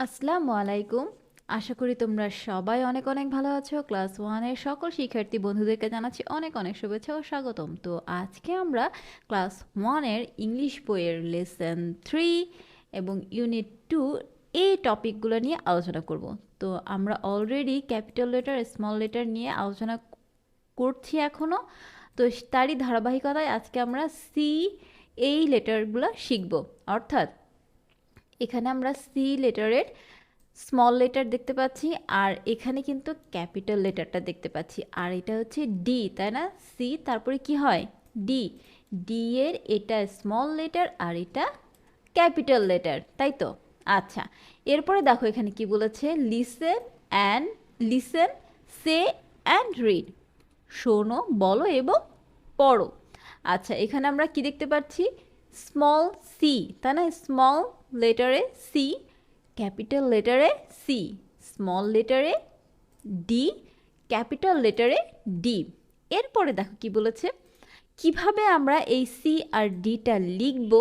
আসসালামু আলাইকুম। আশা করি তোমরা সবাই অনেক অনেক ভালো আছো। ক্লাস 1 এর সকল শিক্ষার্থী বন্ধুদেরকে জানাচ্ছি অনেক অনেক শুভেচ্ছা ও স্বাগতম। তো আজকে আমরা ক্লাস 1 এর ইংলিশ বইয়ের লেসন 3 এবং ইউনিট 2 এই টপিকগুলো নিয়ে আলোচনা করব। তো আমরা already capital letter, small letter নিয়ে আলোচনা করছি এখনো। তো তারই ধারাবাহিকতায় আজকে আমরা এই লেটারগুলো শিখব। অর্থাৎ এখানে আমরা সি লেটারের স্মল লেটার দেখতে পাচ্ছি, আর এখানে কিন্তু ক্যাপিটাল লেটারটা দেখতে পাচ্ছি, আর এটা হচ্ছে ডি, তাই না? সি তারপরে কি হয়? ডি। ডি এর এটা স্মল লেটার আর এটা ক্যাপিটাল লেটার, তাই তো? আচ্ছা, এরপরে দেখো এখানে কি বলেছে, লিসেন, সে অ্যান্ড রিড। শোনো, বলো এবং পড়ো। আচ্ছা, এখানে আমরা কি দেখতে পাচ্ছি? স্মল সি, তাই না? স্মল লেটারে সি, ক্যাপিটাল লেটারে সি, স্মল লেটারে ডি, ক্যাপিটাল লেটারে ডি। এরপরে দেখো কি বলেছে, কিভাবে আমরা এই সি আর ডিটা লিখব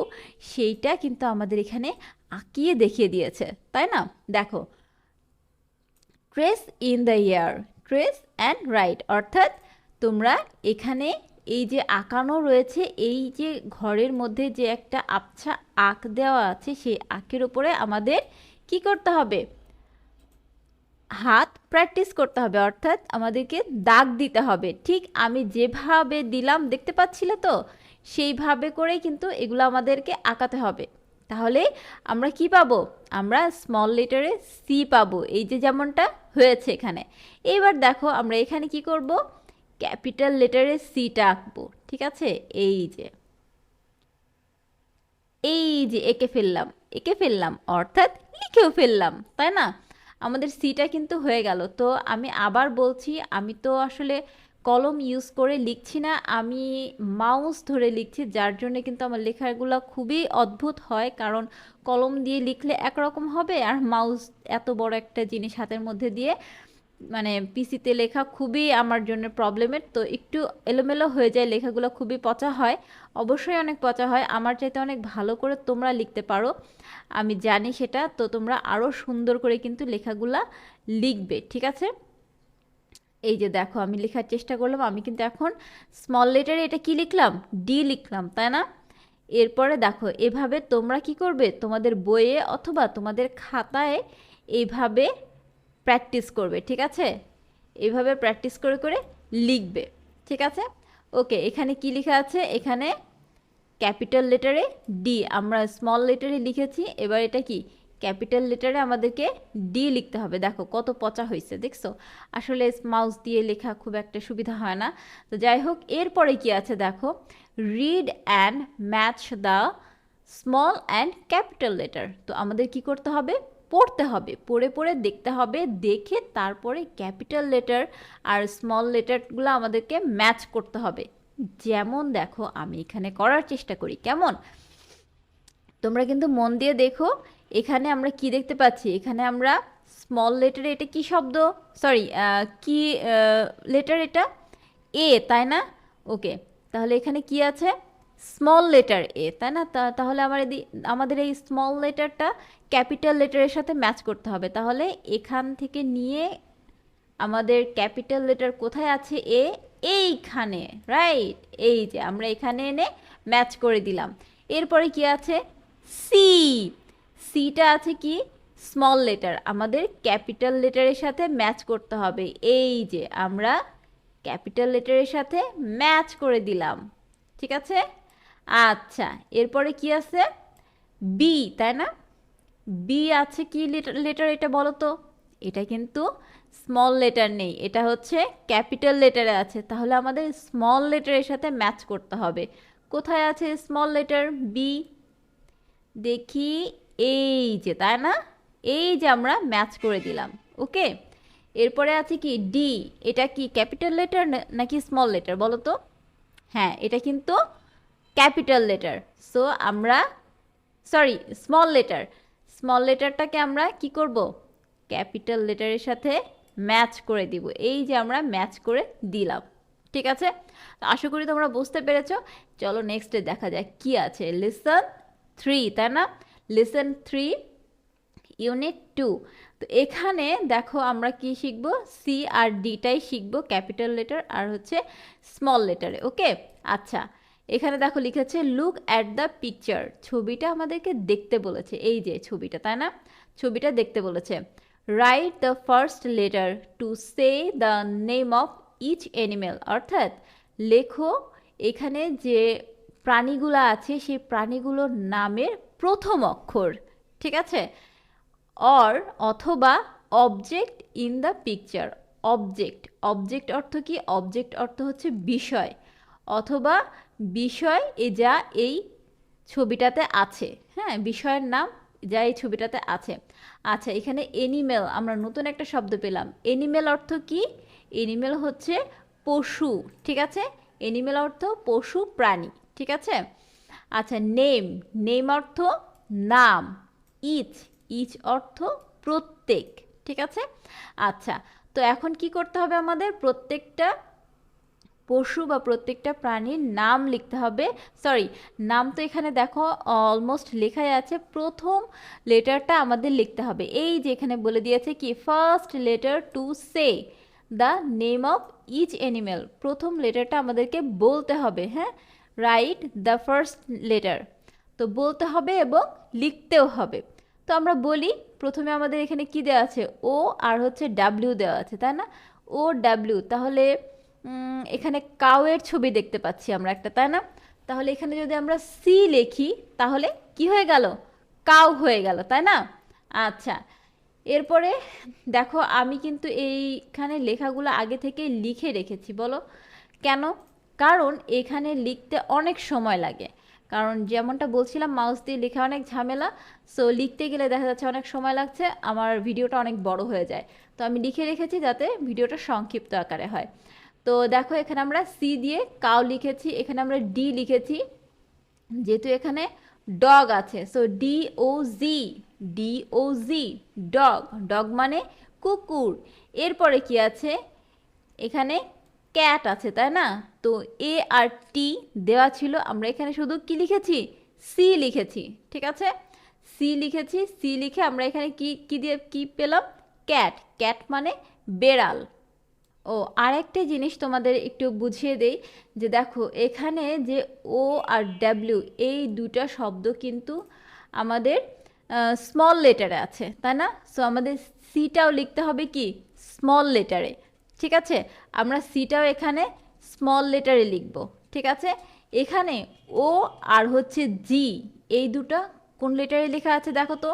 সেইটা কিন্তু আমাদের এখানে আঁকিয়ে দেখিয়ে দিয়েছে, তাই না? দেখো, trace in the year, trace and right, অর্থাৎ তোমরা এখানে এই যে আঁকানো রয়েছে, এই যে ঘরের মধ্যে যে একটা আবছা আঁক দেওয়া আছে, সেই আঁকের উপরে আমাদের কি করতে হবে? হাত প্র্যাকটিস করতে হবে, অর্থাৎ আমাদেরকে দাগ দিতে হবে। ঠিক আমি যেভাবে দিলাম, দেখতে পাচ্ছিলে তো? সেইভাবে করে কিন্তু এগুলো আমাদেরকে আঁকাতে হবে। তাহলে আমরা কি পাবো? আমরা স্মল লেটারে সি পাবো, এই যে যেমনটা হয়েছে এখানে। এবার দেখো আমরা এখানে কি করব? ক্যাপিটাল লেটারে সিটা আঁকবো, ঠিক আছে? এঁকে ফেললাম অর্থাৎ লিখেও ফেললাম, তাই না? আমাদের সিটা কিন্তু হয়ে গেল। তো আমি আবার বলছি, আমি তো আসলে কলম ইউজ করে লিখছি না, আমি মাউস ধরে লিখছি, যার জন্য কিন্তু আমার লেখাগুলো খুবই অদ্ভুত হয়। কারণ কলম দিয়ে লিখলে একরকম হবে, আর মাউস এত বড় একটা জিনিস হাতের মধ্যে দিয়ে মানে পিসিতে লেখা খুবই আমার জন্য প্রবলেমের। তো একটু এলোমেলো হয়ে যায়, লেখাগুলো খুবই পচা হয়, অবশ্যই অনেক পচা হয়। আমার চাইতে অনেক ভালো করে তোমরা লিখতে পারো, আমি জানি সেটা। তো তোমরা আরও সুন্দর করে কিন্তু লেখাগুলা লিখবে, ঠিক আছে? এই যে দেখো, আমি লেখার চেষ্টা করলাম, আমি কিন্তু এখন স্মল লেটারে এটা কি লিখলাম? ডি লিখলাম, তাই না? এরপরে দেখো, এভাবে তোমরা কি করবে? তোমাদের বইয়ে অথবা তোমাদের খাতায় এইভাবে প্র্যাকটিস করবে, ঠিক আছে? এইভাবে প্র্যাকটিস করে করে লিখবে, ঠিক আছে? ওকে, এখানে কি লেখা আছে? এখানে ক্যাপিটাল লেটারে ডি, আমরা স্মল লেটারে লিখেছি, এবার এটা কি ক্যাপিটাল লেটারে আমাদেরকে ডি লিখতে হবে। দেখো কত পচা হয়েছে, দেখছো? আসলে মাউস দিয়ে লেখা খুব একটা সুবিধা হয় না। তো যাই হোক, এরপরে কি আছে দেখো, read and match the small and capital letter. তো আমাদের কি করতে হবে? পড়তে হবে, পড়ে পড়ে দেখতে হবে, দেখে তারপরে ক্যাপিটাল লেটার আর স্মল লেটারগুলো আমাদেরকে ম্যাচ করতে হবে। যেমন দেখো, আমি এখানে করার চেষ্টা করি, কেমন? তোমরা কিন্তু মন দিয়ে দেখো, এখানে আমরা কি দেখতে পাচ্ছি? এখানে আমরা স্মল লেটারে, এটা কি শব্দ? সরি, কি লেটার এটা? এ, তাই না? ওকে, তাহলে এখানে কি আছে? স্মল লেটার এ, তাই না? তাহলে আমাদের এই স্মল লেটারটা ক্যাপিটাল লেটারের সাথে ম্যাচ করতে হবে। তাহলে এখান থেকে নিয়ে আমাদের ক্যাপিটাল লেটার কোথায় আছে? এ, এইখানে, রাইট? এই যে আমরা এখানে এনে ম্যাচ করে দিলাম। এরপরে কি আছে? সি। সিটা আছে কি? স্মল লেটার, আমাদের ক্যাপিটাল লেটারের সাথে ম্যাচ করতে হবে। এই যে আমরা ক্যাপিটাল লেটারের সাথে ম্যাচ করে দিলাম, ঠিক আছে? আচ্ছা, এরপরে কি আছে? বি, তাই না? বি আছে কি লেটার এটা বলো তো? এটা কিন্তু স্মল লেটার নেই, এটা হচ্ছে ক্যাপিটাল লেটারে আছে। তাহলে আমাদের স্মল লেটারের সাথে ম্যাচ করতে হবে। কোথায় আছে স্মল লেটার বি? দেখি, এই যে, তাই না? এই যে আমরা ম্যাচ করে দিলাম। ওকে, এরপরে আছে কি ডি। এটা কি ক্যাপিটাল লেটার নাকি স্মল লেটার বলো তো? হ্যাঁ, এটা কিন্তু ক্যাপিটাল লেটার। সো আমরা, সরি, স্মল লেটার। স্মল লেটারটাকে আমরা কি করব? ক্যাপিটাল লেটারের সাথে ম্যাচ করে দিব। এই যে আমরা ম্যাচ করে দিলাম, ঠিক আছে? আশা করি তোমরা বুঝতে পেরেছো। চলো নেক্সটে দেখা যাক কি আছে। লেসন 3, তাই না? Lesson 3 unit 2। তো এখানে দেখো আমরা কি শিখব, সি আর ডিটাই শিখব, ক্যাপিটাল লেটার আর হচ্ছে স্মল লেটারে। ওকে, আচ্ছা এখানে দেখো লিখেছে লুক অ্যাট দ্য পিকচার, ছবিটা আমাদেরকে দেখতে বলেছে, এই যে ছবিটা, তাই না, ছবিটা দেখতে বলেছে। Write the first letter to say the name of each animal, অর্থাৎ লেখো এখানে যে প্রাণীগুলো আছে সেই প্রাণীগুলোর নামের প্রথম অক্ষর, ঠিক আছে। অর অথবা object in the picture, object, object অর্থ কি, অবজেক্ট অর্থ হচ্ছে বিষয়, অথবা বিষয় যা এই ছবিটাতে আছে, হ্যাঁ বিষয়ের নাম যা এই ছবিটাতে আছে। আচ্ছা এখানে এনিমেল, আমরা নতুন একটা শব্দ পেলাম, এনিমেল অর্থ কি, এনিমেল হচ্ছে পশু, ঠিক আছে, এনিমেল অর্থ পশু প্রাণী, ঠিক আছে। আচ্ছা নেম, নেম অর্থ নাম, ইচ, ইচ অর্থ প্রত্যেক, ঠিক আছে। আচ্ছা তো এখন কি করতে হবে, আমাদের প্রত্যেকটা পশু বা প্রত্যেকটা প্রাণীর নাম লিখতে হবে। সরি, নাম তো এখানে দেখো অলমোস্ট লেখাই আছে, প্রথম লেটারটা আমাদের লিখতে হবে, এই যে এখানে বলে দিয়েছে কি first letter to say the name of each animal, প্রথম লেটারটা আমাদেরকে বলতে হবে, হ্যাঁ রাইট দ্য ফার্স্ট লেটার, তো বলতে হবে এবং লিখতেও হবে। তো আমরা বলি, প্রথমে আমাদের এখানে কি দেওয়া আছে, ও আর হচ্ছে ডাব্লিউ দেওয়া আছে, তাই না, ও ডাব্লিউ, তাহলে এখানে কাউয়ের ছবি দেখতে পাচ্ছি আমরা একটা, তাই না, তাহলে এখানে যদি আমরা সি লিখি তাহলে কি হয়ে গেল, কাউ হয়ে গেল, তাই না। আচ্ছা এরপরে দেখো আমি কিন্তু এইখানে লেখাগুলো আগে থেকে লিখে রেখেছি, বলো কেন, কারণ এখানে লিখতে অনেক সময় লাগে, কারণ যেমনটা বলছিলাম মাউস দিয়ে লেখা অনেক ঝামেলা, সো লিখতে গেলে দেখা যাচ্ছে অনেক সময় লাগছে, আমার ভিডিওটা অনেক বড় হয়ে যায়, তো আমি লিখে রেখেছি যাতে ভিডিওটা সংক্ষিপ্ত আকারে হয়। তো দেখো এখানে আমরা সি দিয়ে কাউ লিখেছি, এখানে আমরা ডি লিখেছি, যেহেতু এখানে ডগ আছে, সো ডি ও জি, ডি ও জি, ডগ, ডগ মানে কুকুর। এরপরে কি আছে, এখানে ক্যাট আছে, তাই না, তো এ আর টি দেওয়া ছিল, আমরা এখানে শুধু কি লিখেছি, সি লিখেছি, ঠিক আছে, সি লিখেছি, সি লিখে আমরা এখানে কি কি দিয়ে কি পেলাম, ক্যাট, ক্যাট মানে বেড়াল। ও আরেকটা জিনিস তোমাদের একটু বুঝিয়ে দেই, যে দেখো এখানে যে ও আর ডাব্লিউ এই দুটা শব্দ কিন্তু আমাদের স্মল লেটারে আছে, তাই না, সো আমাদের সিটাও লিখতে হবে কি স্মল লেটারে, ঠিক আছে, আমরা সিটাও এখানে স্মল লেটারে লিখব, ঠিক আছে। এখানে ও আর হচ্ছে জি এই দুটো কোন লেটারে লেখা আছে দেখো তো,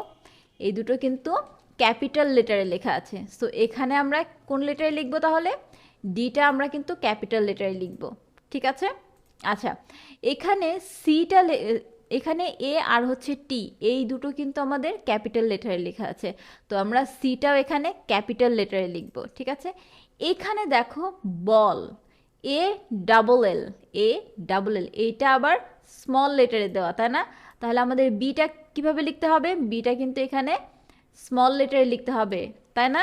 এই দুটো কিন্তু ক্যাপিটাল লেটারে লেখা আছে, সো এখানে আমরা কোন লেটারে লিখব, তাহলে ডিটা আমরা কিন্তু ক্যাপিটাল লেটারে লিখব, ঠিক আছে। আচ্ছা এখানে সিটা, এখানে এ আর হচ্ছে টি এই দুটো কিন্তু আমাদের ক্যাপিটাল লেটারে লেখা আছে, তো আমরা সিটাও এখানে ক্যাপিটাল লেটারে লিখব, ঠিক আছে। এখানে দেখো বল, এ ডাবল এল, এ ডাবল এল, এইটা আবার স্মল লেটারে দেওয়া, তাই না, তাহলে আমাদের বিটা কিভাবে লিখতে হবে, বিটা কিন্তু এখানে স্মল লেটারে লিখতে হবে, তাই না।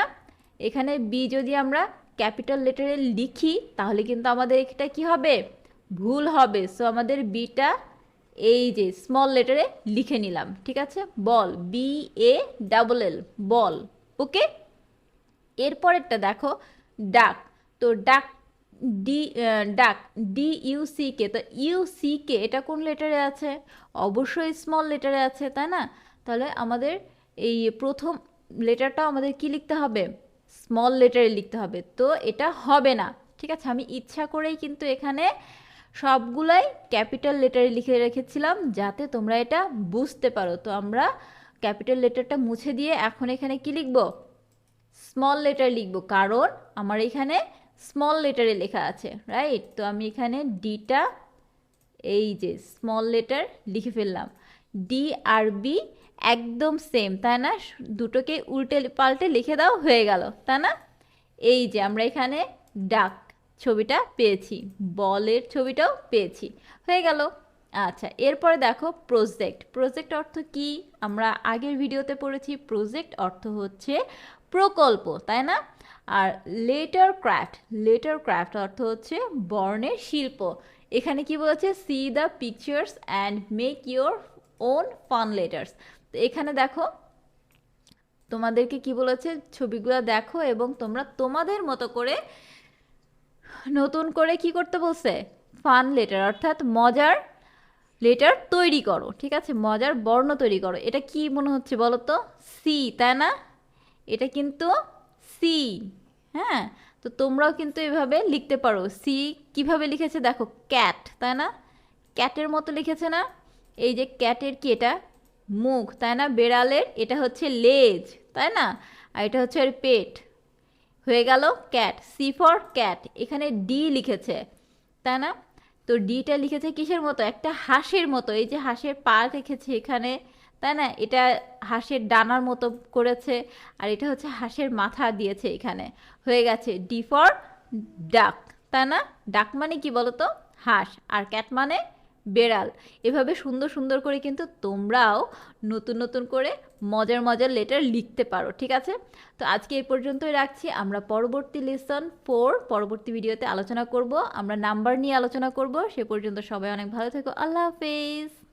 এখানে বি যদি আমরা ক্যাপিটাল লেটারে লিখি তাহলে কিন্তু আমাদের এটা কি হবে, ভুল হবে, সো আমাদের বিটা এই যে স্মল লেটারে লিখে নিলাম, ঠিক আছে, বল, বি এ ডাবল এল, বল, ওকে। এরপরেরটা দেখো ডাক, তো ডাক, ডি ডাক, ডি ইউ সি কে, তো ইউ সি কে এটা কোন লেটারে আছে, অবশ্যই স্মল লেটারে আছে, তাই না, তাহলে আমাদের এই প্রথম লেটারটাও আমাদের কি লিখতে হবে, স্মল লেটারে লিখতে হবে, তো এটা হবে না, ঠিক আছে, আমি ইচ্ছা করেই কিন্তু এখানে সবগুলাই ক্যাপিটাল লেটারে লিখে রেখেছিলাম যাতে তোমরা এটা বুঝতে পারো, তো আমরা ক্যাপিটাল লেটারটা মুছে দিয়ে এখন এখানে কি লিখব, স্মল লেটার লিখব, কারণ আমার এখানে স্মল লেটারে লেখা আছে, রাইট, তো আমি এখানে ডিটা এই যে স্মল লেটার লিখে ফেললাম, ডি আর বি একদম সেম, তাই না, দুটোকে উল্টে পাল্টে লিখে দাও, হয়ে গেল, তাই না। এই যে আমরা এখানে ডাক ছবিটা পেয়েছি, বলের ছবিটাও পেয়েছি, হয়ে গেল। আচ্ছা এরপরে দেখো প্রজেক্ট, প্রজেক্ট অর্থ কি, আমরা আগের ভিডিওতে পড়েছি, প্রজেক্ট অর্থ হচ্ছে প্রকল্প, তাই না। আর লেটার ক্রাফট, লেটার ক্রাফট অর্থ হচ্ছে বর্ণের শিল্প, এখানে কি বলেছে, C the pictures and make your own fun letters, তো এখানে দেখো তোমাদেরকে কি বলেছে, ছবিগুলো দেখো এবং তোমরা তোমাদের মতো করে নতুন করে কি করতে বলছে, ফান লেটার অর্থাৎ মজার লেটার তৈরি করো। ঠিক আছে, মজার বর্ণ তৈরি করো। এটা কি মনে হচ্ছে বলো তো, সি, তাই না? এটা কিন্তু সি। হ্যাঁ, তো তোমরাও কিন্তু এভাবে লিখতে পারো। সি কিভাবে লিখেছে দেখো, ক্যাট, তাই না? ক্যাটের মতো লিখেছে না? এই যে ক্যাটের কি এটা মুখ, তাই না? বেড়ালের এটা হচ্ছে লেজ, তাই না? আর এটা হচ্ছে ওর পেট। হয়ে গেল ক্যাট, সি ফর ক্যাট। এখানে ডি লিখেছে, তাই না? তো ডিটা লিখেছে কিসের মতো, একটা হাঁসের মতো। এই যে হাঁসের পা রেখেছে এখানে, তাই না? এটা হাঁসের ডানার মতো করেছে, আর এটা হচ্ছে হাঁসের মাথা দিয়েছে এখানে। হয়ে গেছে ডি ফর ডাক, তাই না? ডাক মানে কি বলতো, হাঁস, আর ক্যাট মানে বেড়াল। এভাবে সুন্দর সুন্দর করে কিন্তু তোমরাও নতুন নতুন করে মজার মজার লেটার লিখতে পারো। ঠিক আছে, তো আজকে এই পর্যন্তই রাখছি। আমরা পরবর্তী লেসন 4 পরবর্তী ভিডিওতে আলোচনা করব। আমরা নাম্বার নিয়ে আলোচনা করব। সে পর্যন্ত সবাই অনেক ভালো থেকো। আল্লাহ হাফেজ।